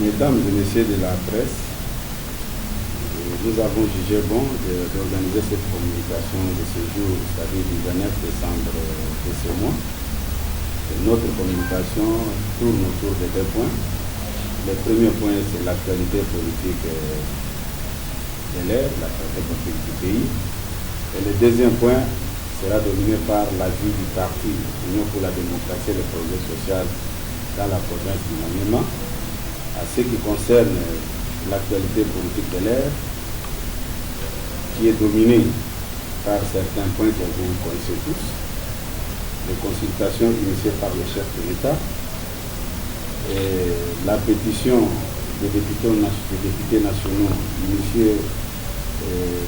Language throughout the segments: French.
Mesdames et messieurs de la presse, nous avons jugé bon d'organiser cette communication de ce jour, c'est-à-dire du 29 décembre de ce mois. Notre communication tourne autour de deux points. Le premier point, c'est l'actualité politique de l'ère, l'actualité politique du pays. Et le deuxième point sera dominé par la vue du parti Union pour la démocratie et le progrès social dans la province du Maniema. À ce qui concerne l'actualité politique de l'ère, qui est dominée par certains points que vous connaissez tous, les consultations initiées par le chef de l'État, et la pétition des députés nationaux initiée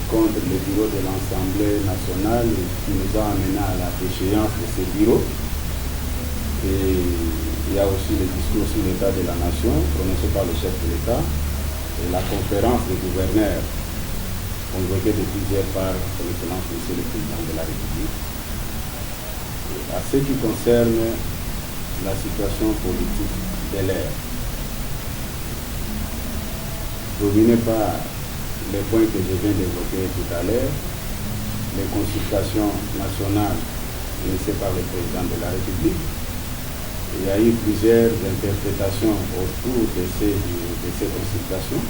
contre le bureau de l'Assemblée nationale qui nous a amené à la déchéance de ce bureau. Et il y a aussi le discours sur l'état de la nation prononcé par le chef de l'État et la conférence des gouverneurs convoquée de plusieurs par son Excellence Monsieur le Président de la République. Et à ce qui concerne la situation politique de l'ère, dominée par les points que je viens d'évoquer tout à l'heure, les consultations nationales initiées par le Président de la République. Il y a eu plusieurs interprétations autour de ces consultations.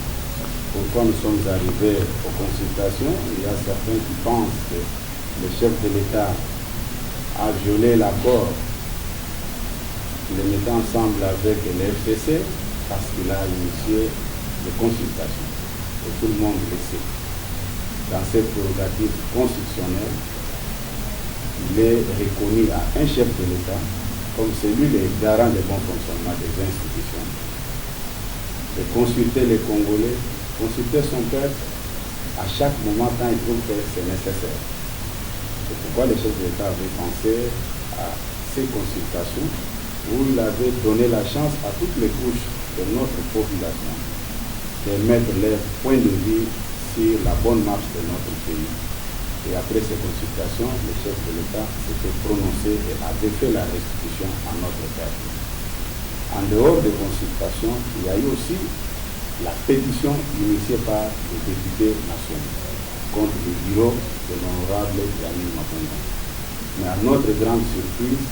Pourquoi nous sommes arrivés aux consultations? Il y a certains qui pensent que le chef de l'État a violé l'accord qu'il mettait ensemble avec le FCC parce qu'il a initié des consultations. Et tout le monde le sait. Dans cette prérogative constitutionnelle, il est reconnu à un chef de l'État comme celui le garant du bon fonctionnement des institutions, de consulter les Congolais, consulter son peuple à chaque moment quand il trouve que c'est nécessaire. C'est pourquoi le chef de l'État avait pensé à ces consultations où il avait donné la chance à toutes les couches de notre population de mettre leur point de vue sur la bonne marche de notre pays. Et après ces consultations, le chef de l'État s'était prononcé et avait fait la restitution à notre peuple. En dehors des consultations, il y a eu aussi la pétition initiée par les députés nationaux contre le bureau de l'honorable Djamil Mapunda. Mais à notre grande surprise,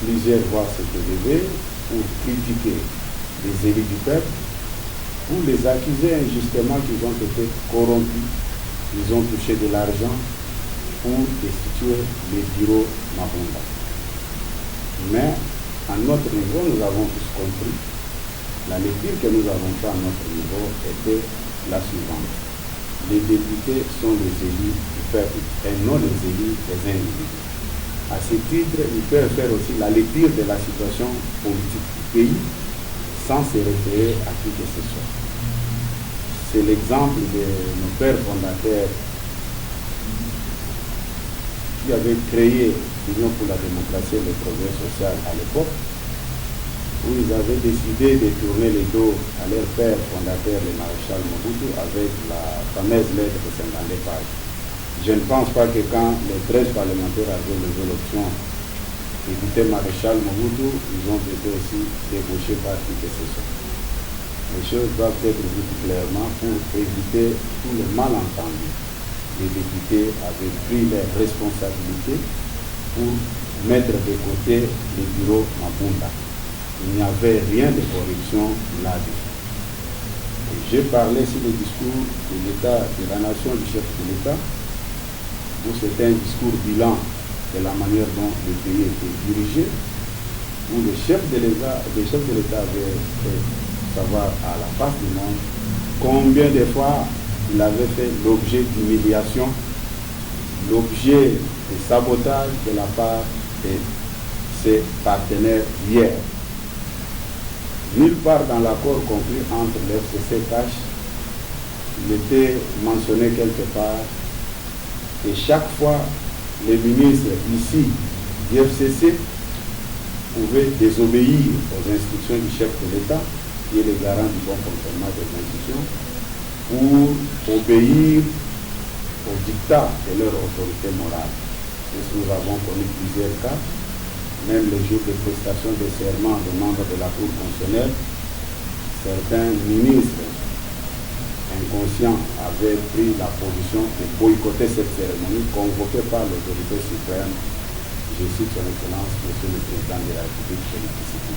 plusieurs voix s'étaient levées pour critiquer les élus du peuple, pour les accuser injustement qu'ils ont été corrompus. Ils ont touché de l'argent pour destituer les bureaux Mapunda. Mais à notre niveau, nous avons tous compris, la lecture que nous avons faite à notre niveau était la suivante. Les députés sont les élus du peuple et non les élus des individus. À ce titre, ils peuvent faire aussi la lecture de la situation politique du pays sans se référer à qui que ce soit. C'est l'exemple de nos pères fondateurs qui avaient créé l'Union pour la démocratie et le progrès social à l'époque, où ils avaient décidé de tourner le dos à leur père fondateur, le maréchal Mobutu, avec la fameuse lettre de 52 pages. Je ne pense pas que quand les 13 parlementaires avaient levé l'option d'éviter maréchal Mobutu, ils ont été aussi débauchés par qui que ce soit. Les choses doivent être vues clairement pour éviter tout le malentendu. Les députés avaient pris leurs responsabilités pour mettre de côté le bureau Mapunda. Il n'y avait rien de corruption là-dessus. J'ai parlé sur le discours de l'État, de la nation, du chef de l'État, où c'était un discours bilan de la manière dont le pays était dirigé, où le chef de l'État avait fait savoir à la face du monde combien de fois il avait fait l'objet d'humiliation, l'objet de sabotage de la part de ses partenaires hier. Nulle part dans l'accord conclu entre l'FCC et CACH, il était mentionné quelque part que chaque fois les ministres ici du FCC pouvaient désobéir aux instructions du chef de l'État, qui est le garant du bon fonctionnement des institutions, pour obéir au dictat de leur autorité morale. Et nous avons connu plusieurs cas, même le jour de prestation de serment de membres de la Cour constitutionnelle, certains ministres inconscients avaient pris la position de boycotter cette cérémonie convoquée par l'autorité suprême, je cite son Excellence, Monsieur le Président de la République, Félix Tshisekedi.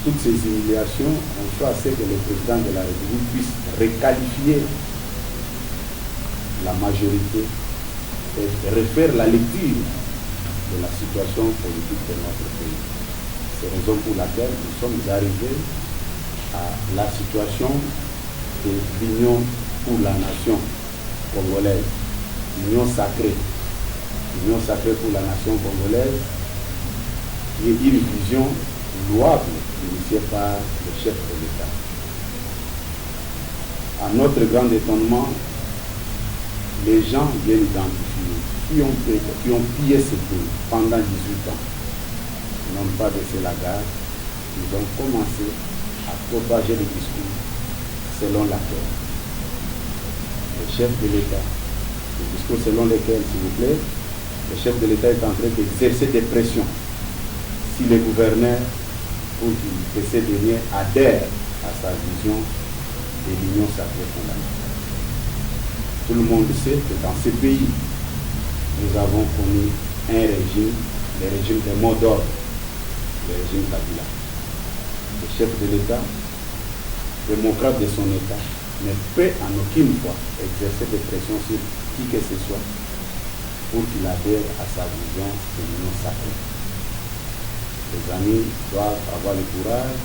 Toutes ces humiliations ont fait à ce que le Président de la République puisse requalifier la majorité et refaire la lecture de la situation politique de notre pays. C'est la raison pour laquelle nous sommes arrivés à la situation de l'Union pour la nation congolaise, l'Union sacrée pour la nation congolaise, qui est une vision louable initiée par le chef de l'État. À notre grand étonnement, les gens bien identifiés qui ont pillé ce pays pendant 18 ans n'ont pas baissé la garde. Ils ont commencé à propager le discours selon laquelle le chef de l'État, le discours selon lequel, s'il vous plaît, le chef de l'État est en train d'exercer des pressions si les gouverneurs pour que ces derniers adhèrent à sa vision de l'union sacrée fondamentale. Tout le monde sait que dans ce pays, nous avons connu un régime, le régime des mots d'ordre, le régime Kabila. Le chef de l'État, démocrate de son État, ne peut en aucune fois exercer des pressions sur qui que ce soit pour qu'il adhère à sa vision de l'union sacrée. Les amis doivent avoir le courage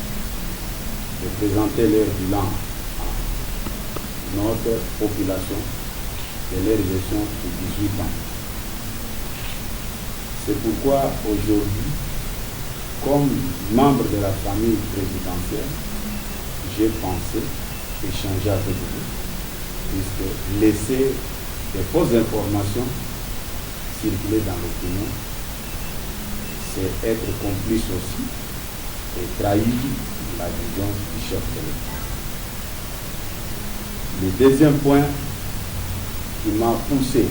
de présenter leur bilan à notre population de leur gestion de 18 ans. C'est pourquoi aujourd'hui, comme membre de la famille présidentielle, j'ai pensé échanger avec vous, puisque laisser des fausses informations circuler dans l'opinion, c'est être complice aussi et trahir la vision du chef de l'État. Le deuxième point qui m'a poussé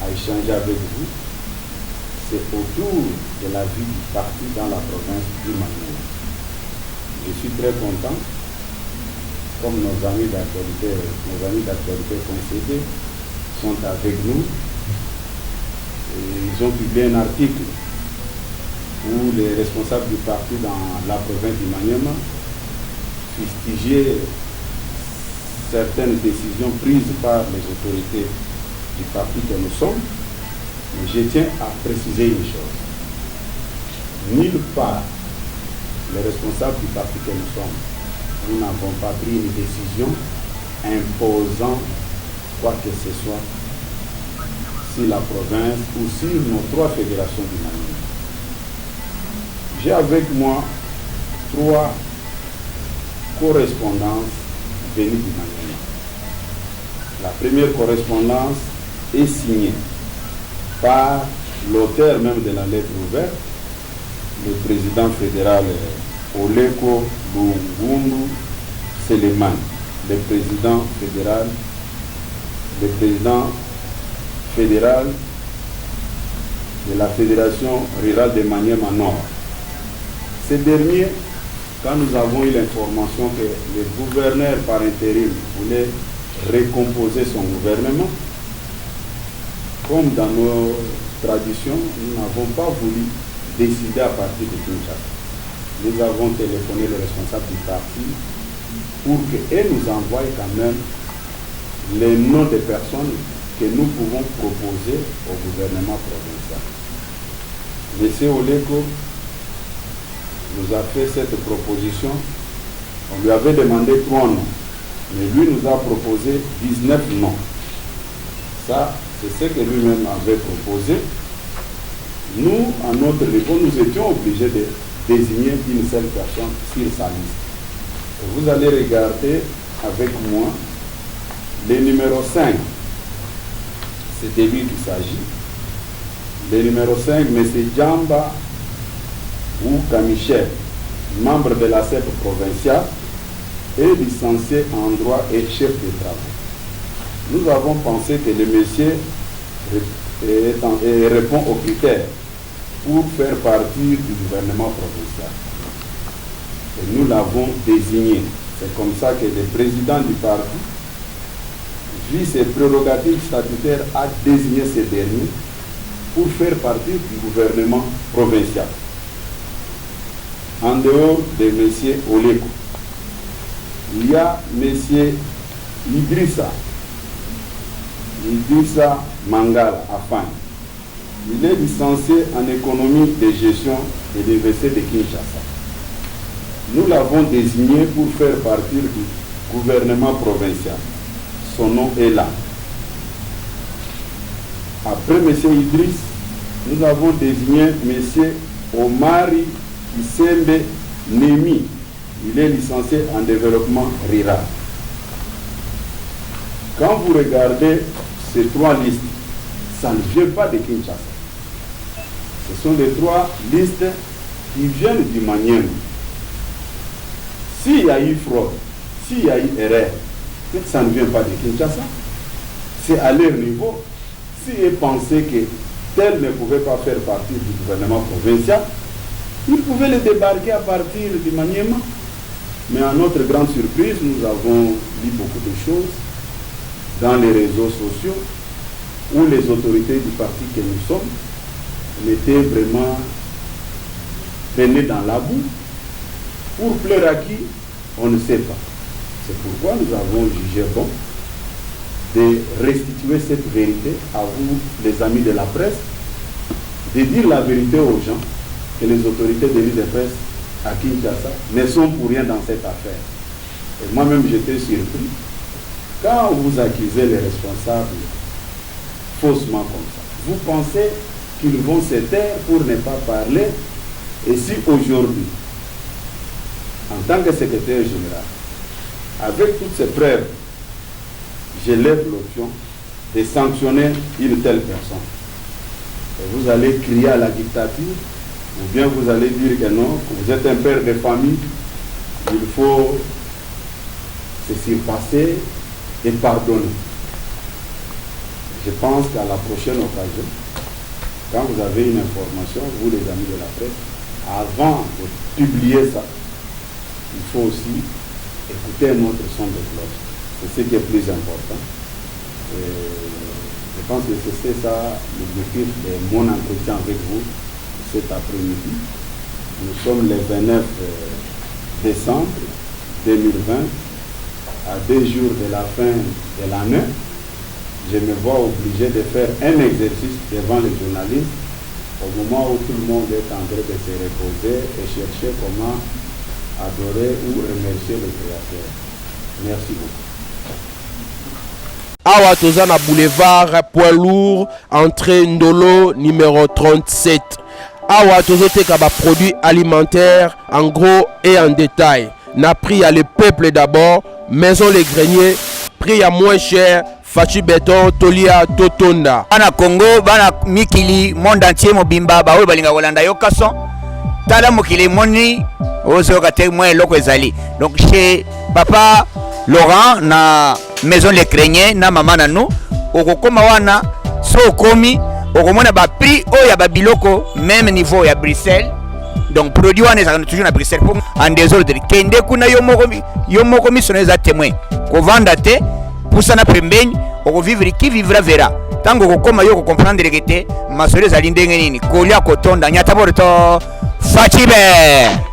à échanger avec vous, c'est autour de la vie du parti dans la province du Maniema. Je suis très content, comme nos amis d'actualité concédés sont avec nous. Et ils ont publié un article où les responsables du parti dans la province du Maniema fustigeaient certaines décisions prises par les autorités du parti que nous sommes. Mais je tiens à préciser une chose. Nulle part, les responsables du parti que nous sommes, nous n'avons pas pris une décision imposant quoi que ce soit sur la province ou sur nos 3 fédérations du Maniema. J'ai avec moi 3 correspondances venues du Maniema. La première correspondance est signée par l'auteur même de la lettre ouverte, le président fédéral Oleko Lungundu Seleman, le président fédéral de la Fédération rurale de Maniema Nord. Ce dernier, quand nous avons eu l'information que le gouverneur par intérim voulait recomposer son gouvernement, comme dans nos traditions, nous n'avons pas voulu décider à partir de Kinshasa. Nous avons téléphoné le responsable du parti pour qu'elle nous envoie quand même les noms des personnes que nous pouvons proposer au gouvernement provincial. M. Oleko nous a fait cette proposition. On lui avait demandé 3 noms, mais lui nous a proposé 19 noms. Ça, c'est ce que lui-même avait proposé. Nous, à notre niveau, nous étions obligés de désigner une seule personne sur sa liste. Et vous allez regarder avec moi le numéro 5. C'est de lui qu'il s'agit. Le numéro 5, M. Djamba Ouka Michel, membre de la CEP provinciale et licencié en droit et chef de travail. Nous avons pensé que le monsieur répond aux critères pour faire partie du gouvernement provincial. Et nous l'avons désigné. C'est comme ça que le président du parti, vu ses prérogatives statutaires, a désigné ces derniers pour faire partie du gouvernement provincial. En dehors de M. Oleko, il y a M. Idrissa Mangala Afan. Il est licencié en économie de gestion de l'Université de Kinshasa. Nous l'avons désigné pour faire partie du gouvernement provincial. Son nom est là. Après M. Idriss, nous avons désigné M. Omari Isembe Nemi. Il est licencié en développement rural. Quand vous regardez ces trois listes, ça ne vient pas de Kinshasa. Ce sont les trois listes qui viennent du Manième. S'il y a eu fraude, s'il y a eu erreur, ça ne vient pas de Kinshasa. C'est à leur niveau. S'ils pensaient que tel ne pouvait pas faire partie du gouvernement provincial, ils pouvaient le débarquer à partir du Maniema. Mais à notre grande surprise, nous avons lu beaucoup de choses dans les réseaux sociaux où les autorités du parti que nous sommes étaient vraiment traînées dans la boue. Pour pleurer à qui, on ne sait pas. C'est pourquoi nous avons jugé bon de restituer cette vérité à vous, les amis de la presse, de dire la vérité aux gens que les autorités de l'île de presse à Kinshasa ne sont pour rien dans cette affaire. Et moi-même, j'étais surpris quand vous accusez les responsables faussement comme ça. Vous pensez qu'ils vont se taire pour ne pas parler. Et si aujourd'hui, en tant que secrétaire général, avec toutes ces preuves, je lève l'option de sanctionner une telle personne, et vous allez crier à la dictature, ou bien vous allez dire que non, que vous êtes un père de famille, il faut se surpasser et pardonner. Je pense qu'à la prochaine occasion, quand vous avez une information, vous les amis de la presse, avant de publier ça, il faut aussi écouter un autre son de cloche. C'est ce qui est plus important. Je pense que c'est ça l'objectif de mon entretien avec vous cet après-midi. Nous sommes le 29 décembre 2020, à 2 jours de la fin de l'année. Je me vois obligé de faire un exercice devant les journalistes au moment où tout le monde est en train de se reposer et chercher comment adorer ou remercier le Créateur. Merci beaucoup. Awa Tozana Boulevard, poids lourd, entrée Ndolo, numéro 37. Awa Tozoteka ba produits alimentaires en gros et en détail. N'a pris à le peuple d'abord, maison les greniers, prix à moins cher, Fachi Béton, Tolia, Totonda. Bana Congo, bana Mikili, monde entier mobimba, ba balinga Holanda yo kason. Tala mokili moni, ozo kate moins loko ezali. Donc chez papa Laurent na maison les greniers na mama na nous, okokoma wana so komi, okomona ba prix o ya ba biloko même niveau ya Bruxelles. Donc produit wana ezaka toujours na Bruxelles pour en désordre. Kende kuna yo moko missionnaire témoin. Ko vanda te pusana pembeni okovivre qui vivra verra. Tango kokoma yo ko comprendre que te masore za lindenge nini. Kolia kotonda nyata borto Fachibe.